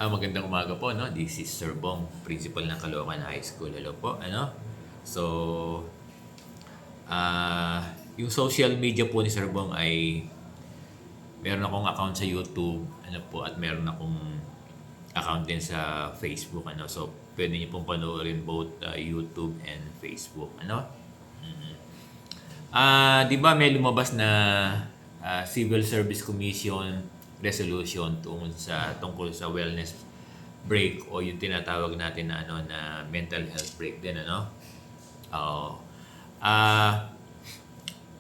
Magandang umaga po, no? This is Sir Bong, principal ng Caloocan High School. Hello po, ano? So, yung social media po ni Sir Bong ay meron akong account sa YouTube, ano po, at meron akong account din sa Facebook, ano? So, pwede niyo pong panoorin both YouTube and Facebook, ano? Di ba may lumabas na Civil Service Commission resolution tungkol sa wellness break o yung tinatawag natin na na mental health break din, ano? Oo.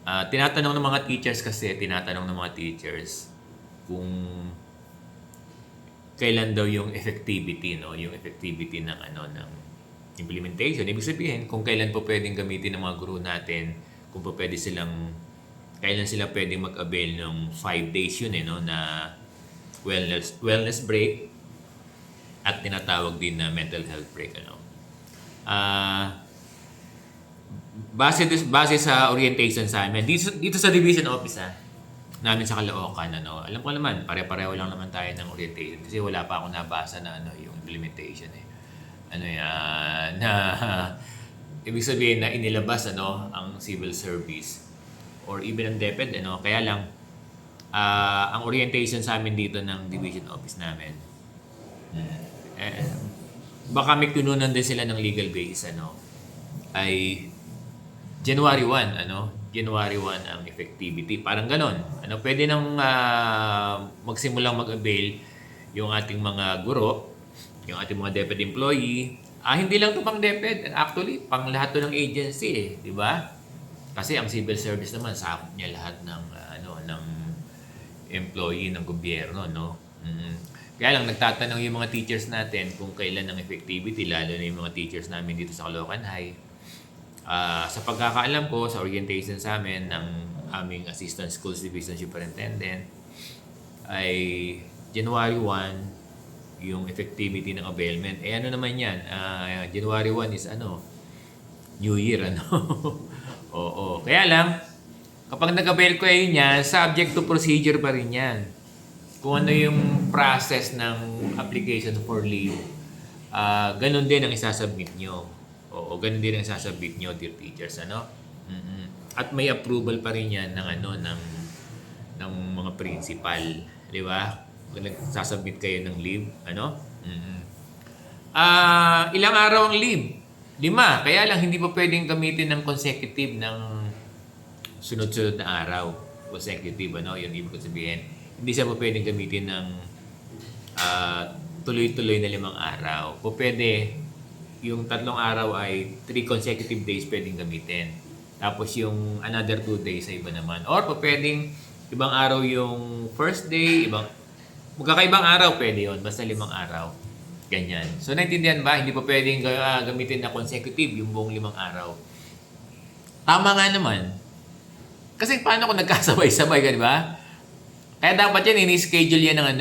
Tinatanong ng mga teachers kung kailan daw yung effectivity, no? Yung effectivity ng ng implementation. Ibig sabihin, kung kailan po pwedeng gamitin ng mga guro natin, kung po kailan sila pwedeng mag-avail ng 5 days yun, no, na wellness break at tinatawag din na mental health break, ano. Base sa orientation sa amin dito sa division office namin sa Caloocan, ano. Alam ko naman, pare-pareho lang naman tayo ng orientation kasi wala pa akong nabasa na yung implementation na ibig sabihin na inilabas ang civil service or even ang DepEd, kaya lang ang orientation sa amin dito ng division office namin, baka may tununan din sila ng legal base, ay January 1, January 1 ang effectivity, parang ganon, pwede nang magsimulang mag-avail yung ating mga guro, yung ating mga DepEd employee. Hindi lang ito pang DepEd, actually pang lahat to ng agency, di ba? Kasi ang civil service naman sakop niya lahat ng ng employee ng gobyerno, no. Kaya lang nagtatanong yung mga teachers natin kung kailan ang effectivity, lalo na yung mga teachers namin dito sa Caloocan High. Sa pagkakaalam ko, sa orientation sa amin ng aming Assistant Schools Division Superintendent ay January 1 yung effectivity ng availment. Ano naman yan? January 1 is New Year, Oo. Kaya lang, kapag nag-avail ko niyan, subject to procedure pa rin yan. Kung ano yung process ng application for leave, ganun din ang isasubmit nyo. Oo, ganun din ang isasubmit nyo, dear teachers, At may approval pa rin yan ng mga principal, di ba? Kung nagsasubmit kayo ng leave, ilang araw ang leave? 5. Kaya lang hindi pa pwedeng gamitin ng consecutive ng sunod-sunod na araw. Consecutive, Yung ibig sabihin. Hindi siya pa pwedeng gamitin ng tuloy-tuloy na 5 araw. O pwede, yung 3 araw ay 3 consecutive days pwedeng gamitin. Tapos yung another 2 days sa iba naman. Or pa pwedeng ibang araw yung first day, magkakaibang araw pwede yun. Basta 5 araw. Ganyan. So, naintindihan ba? Hindi pa pwedeng gamitin na consecutive yung buong 5 araw. Tama nga naman. Kasi paano kung nagkasabay-sabay, di ba? Kaya dapat yan, ini-schedule yan ng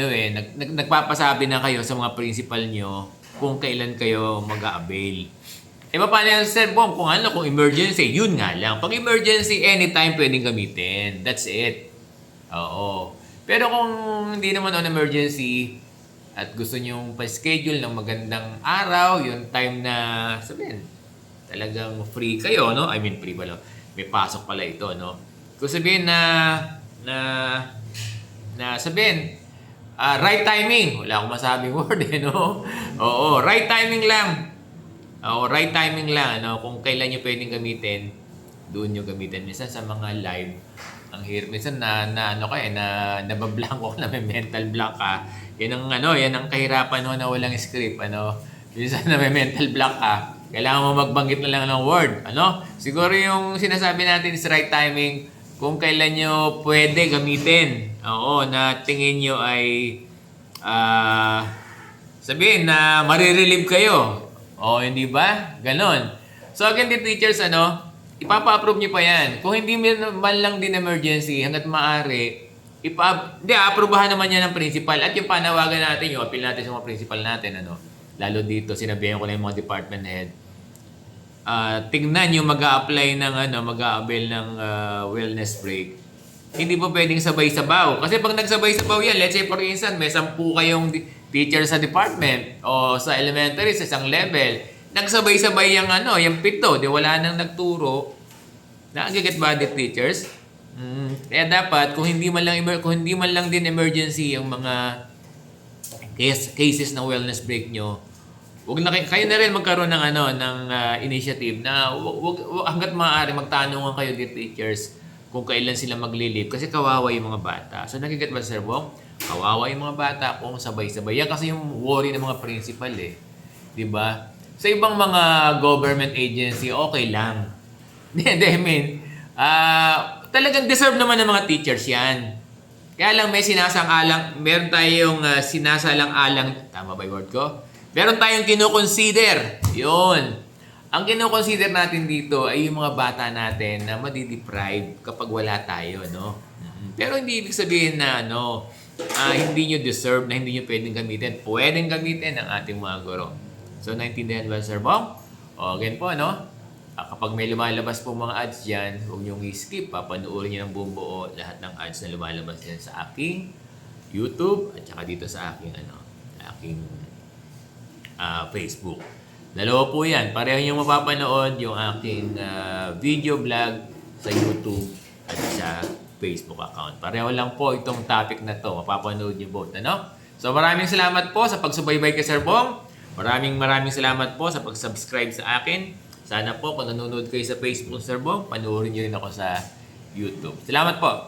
nagpapasabi na kayo sa mga principal nyo kung kailan kayo mag-a-avail. Paano yan, Sir Bong? Kung emergency, yun nga lang. Pag emergency, anytime pwedeng gamitin. That's it. Oo. Pero kung hindi naman on emergency, at gusto nyong pa-schedule ng magandang araw, yung time na sabihin, talagang free kayo, no? I mean, free pala. May pasok pala ito, no? Kung sabihin na sabihin, right timing. Wala akong masabing word, no? Oo, right timing lang. Oo, right timing lang, Kung kailan nyo pwedeng gamitin, doon nyo gamitin. Minsan sa mga live, ang hirap. Minsan nabablanko ka na, may mental block ka. Yan ang kahirapan na walang script, Minsan na may mental block ka. Kailangan mo magbanggit na lang ng word, Siguro yung sinasabi natin is right timing kung kailan nyo pwede gamitin. Oo, na tingin nyo ay sabihin na marirelieve kayo. Oo, hindi ba? Ganon. So again, the teachers, ipapa-approve nyo pa yan. Kung hindi man lang din emergency, hanggat maaari, aprubahan naman yan ng principal. At yung panawagan natin, yung appeal natin sa mga principal natin, lalo dito, sinabihan ko na yung mga department head, tingnan yung mag-a-apply ng mag-a-avail ng wellness break. Hindi po pwedeng sabay-sabaw. Kasi pag nagsabay-sabaw yan, let's say for instance, may 10 kayong teacher sa department o sa elementary sa isang level, nagsabay-sabay yung pito, di wala nang nagturo. Nakaget ba the teachers? Kaya dapat kung hindi man lang din emergency yung mga cases ng wellness break nyo, wag na kayo na rin magkaroon ng initiative na hangga't maaari magtanungan kayo the teachers kung kailan sila magli-leave kasi kawawa yung mga bata. So nakiget ba Sir Bong? Kawawa yung mga bata kung sabay-sabay. Yan kasi yung worry ng mga principal 'Di ba? Sa ibang mga government agency, okay lang. I mean, talagang deserve naman ng mga teachers yan. Kaya lang meron tayong sinasalang-alang, tama ba yung word ko? Meron tayong kinoconsider. Yun. Ang kinoconsider natin dito ay yung mga bata natin na madideprive kapag wala tayo, no? Pero hindi ibig sabihin na, hindi nyo deserve na hindi nyo pwedeng gamitin. Pwedeng gamitin ng ating mga guro. So, naintindihan ba, Sir Bong? O, again po, kapag may lumalabas po mga ads dyan, huwag nyo i-skip. Papanoorin nyo ng buong buo lahat ng ads na lumalabas dyan sa aking YouTube at saka dito sa aking, Facebook. Dalawa po yan. Pareho nyo mapapanood yung aking video blog sa YouTube at sa Facebook account. Pareho lang po itong topic na to. Mapapanood nyo both, So maraming salamat po sa pagsubaybay kay Sir Bong. Maraming salamat po sa pag-subscribe sa akin. Sana po kung nanonood kayo sa Facebook, Sir Bong, panoorin nyo rin ako sa YouTube. Salamat po!